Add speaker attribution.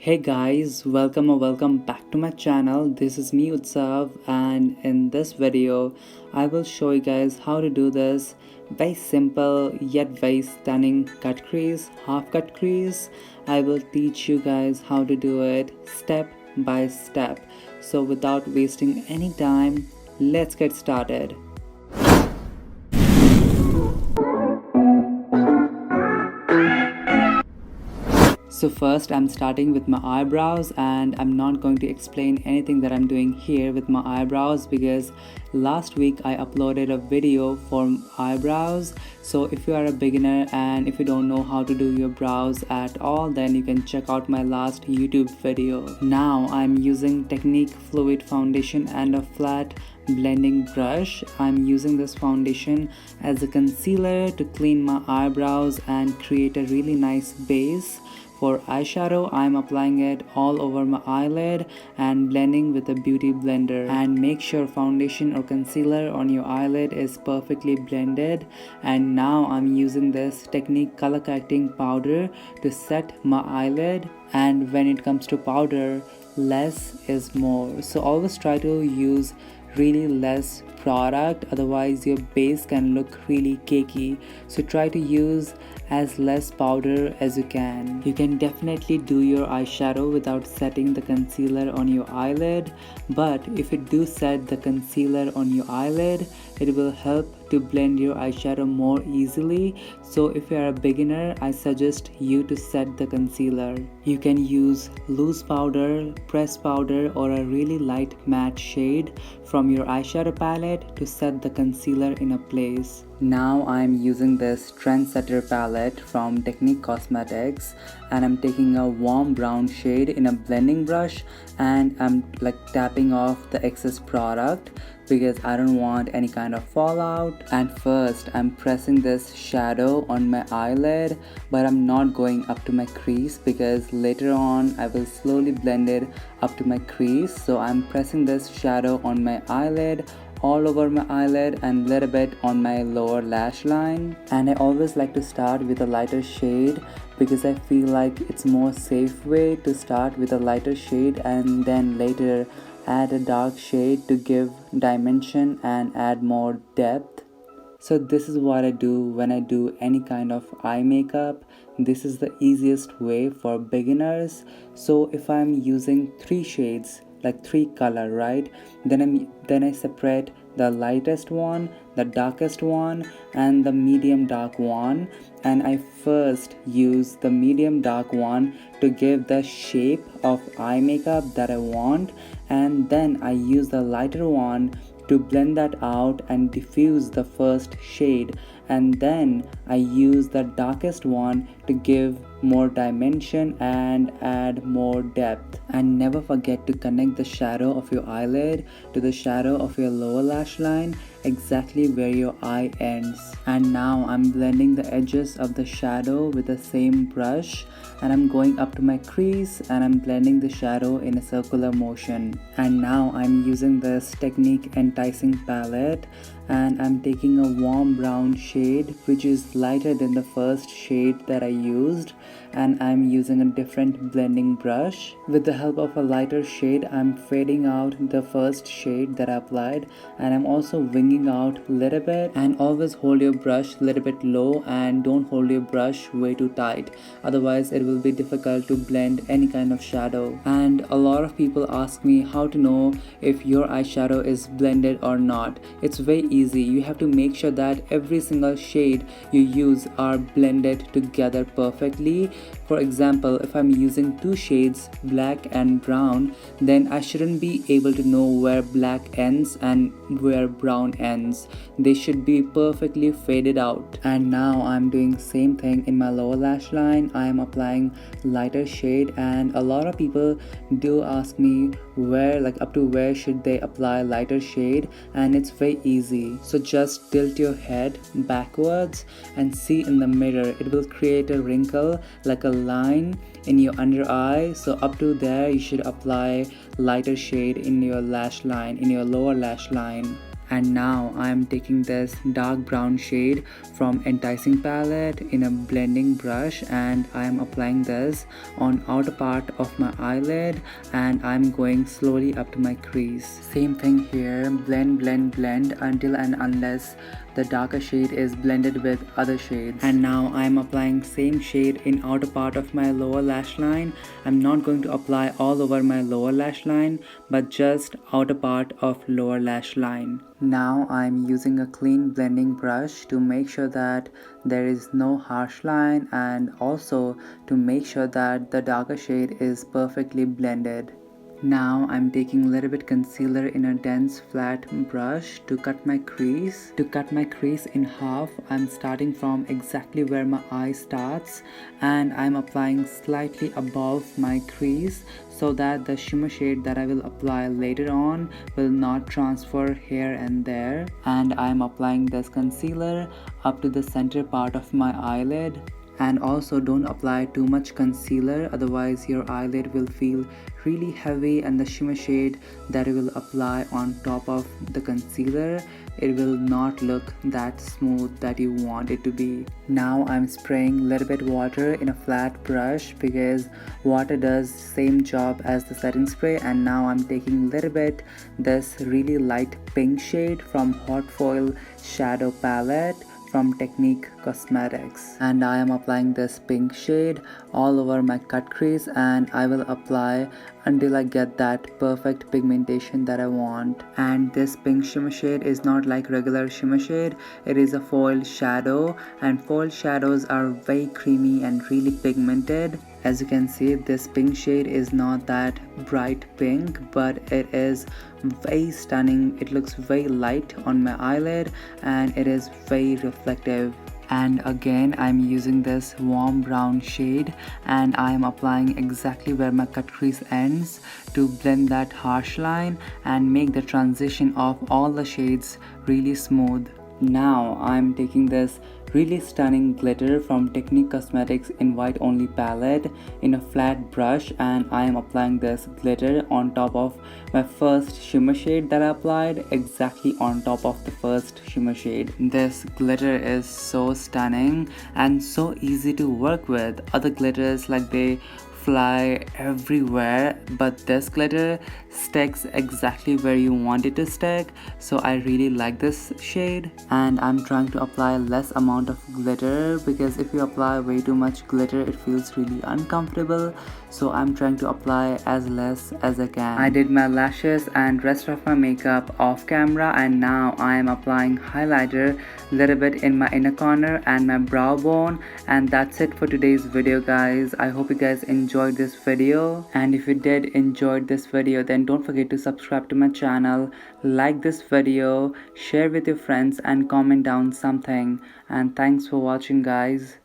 Speaker 1: Hey guys, welcome or welcome back to my channel. This is me Utsav, and in this video I will show you guys how to do this very simple yet very stunning cut crease, half cut crease. I will teach you guys how to do it step by step. So without wasting any time, let's get started. So first I'm starting with my eyebrows, and I'm not going to explain anything that I'm doing here with my eyebrows because last week I uploaded a video for eyebrows. So if you are a beginner and if you don't know how to do your brows at all, then you can check out my last YouTube video. Now I'm using Technic Fluid foundation and a flat blending brush. I'm using this foundation as a concealer to clean my eyebrows and create a really nice base. For eyeshadow, I'm applying it all over my eyelid and blending with a beauty blender. And make sure foundation or concealer on your eyelid is perfectly blended. And now I'm using this Technic color correcting powder to set my eyelid. And when it comes to powder, less is more. So always try to use really less product, otherwise your base can look really cakey. So try to use as less powder as you can. You can definitely do your eyeshadow without setting the concealer on your eyelid, but if you do set the concealer on your eyelid, it will help to blend your eyeshadow more easily. So if you are a beginner, I suggest you to set the concealer. You can use loose powder, pressed powder, or a really light matte shade from your eyeshadow palette to set the concealer in a place. Now I'm using this Trendsetter palette from Technic Cosmetics, and I'm taking a warm brown shade in a blending brush, and I'm like tapping off the excess product because I don't want any kind of fallout. And first I'm pressing this shadow on my eyelid, but I'm not going up to my crease because later on I will slowly blend it up to my crease. So I'm pressing this shadow on my eyelid, all over my eyelid, and a little bit on my lower lash line. And I always like to start with a lighter shade because I feel like it's more safe way to start with a lighter shade and then later add a dark shade to give dimension and add more depth. So this is what I do when I do any kind of eye makeup. This is the easiest way for beginners. So if I'm using 3 shades, like 3 color, right, then I separate the lightest one, the darkest one, and the medium dark one, and I first use the medium dark one to give the shape of eye makeup that I want, and then I use the lighter one to blend that out and diffuse the first shade, and then I use the darkest one to give more dimension and add more depth. And never forget to connect the shadow of your eyelid to the shadow of your lower lash line, exactly where your eye ends. And now I'm blending the edges of the shadow with the same brush, and I'm going up to my crease and I'm blending the shadow in a circular motion. And now I'm using this Technic Enticing palette, and I'm taking a warm brown shade which is lighter than the first shade that I used, and I'm using a different blending brush. With the help of a lighter shade, I'm fading out the first shade that I applied, and I'm also winging out a little bit. And always hold your brush a little bit low and don't hold your brush way too tight, otherwise it will be difficult to blend any kind of shadow. And a lot of people ask me how to know if your eyeshadow is blended or not. It's very easy. You have to make sure that every single shade you use are blended together perfectly. For example, if I'm using 2 shades, black and brown, then I shouldn't be able to know where black ends and where brown ends. They should be perfectly faded out. And now I'm doing same thing in my lower lash line. I am applying lighter shade, and a lot of people do ask me where, like up to where should they apply lighter shade, and it's very easy. So just tilt your head backwards and see in the mirror. It will create a wrinkle like a line in your under eye. So up to there you should apply lighter shade in your lash line, in your lower lash line. And now I am taking this dark brown shade from Enticing palette in a blending brush, and I am applying this on outer part of my eyelid, and I'm going slowly up to my crease. Same thing here, blend until and unless the darker shade is blended with other shades. And now I'm applying same shade in outer part of my lower lash line. I'm not going to apply all over my lower lash line, but just outer part of lower lash line. Now I'm using a clean blending brush to make sure that there is no harsh line, and also to make sure that the darker shade is perfectly blended. Now I'm taking a little bit concealer in a dense flat brush to cut my crease. To cut my crease in half, I'm starting from exactly where my eye starts, and I'm applying slightly above my crease so that the shimmer shade that I will apply later on will not transfer here and there. And I'm applying this concealer up to the center part of my eyelid. And also don't apply too much concealer, otherwise your eyelid will feel really heavy, and the shimmer shade that you will apply on top of the concealer, it will not look that smooth that you want it to be. Now I'm spraying a little bit water in a flat brush because water does same job as the setting spray. And now I'm taking a little bit this really light pink shade from Hot Foil Shadow Palette from Technic Cosmetics, and I am applying this pink shade all over my cut crease, and I will apply until I get that perfect pigmentation that I want. And this pink shimmer shade is not like regular shimmer shade, it is a foiled shadow, and foiled shadows are very creamy and really pigmented. As you can see, this pink shade is not that bright pink, but it is very stunning. It looks very light on my eyelid and it is very reflective. And again I'm using this warm brown shade, and I am applying exactly where my cut crease ends to blend that harsh line and make the transition of all the shades really smooth. Now I'm taking this really stunning glitter from Technic Cosmetics Invite Only palette in a flat brush, and I am applying this glitter on top of my first shimmer shade that I applied, exactly on top of the first shimmer shade. This glitter is so stunning and so easy to work with. Other glitters, like, they fly everywhere, but this glitter sticks exactly where you want it to stick. So I really like this shade, and I'm trying to apply less amount of glitter because if you apply way too much glitter it feels really uncomfortable. So I'm trying to apply as less as I can. I did my lashes and rest of my makeup off camera, and now I am applying highlighter a little bit in my inner corner and my brow bone. And that's it for today's video, guys. I hope you guys enjoyed this video, and if you did enjoy this video, then don't forget to subscribe to my channel, like this video, share with your friends, and comment down something. And thanks for watching, guys.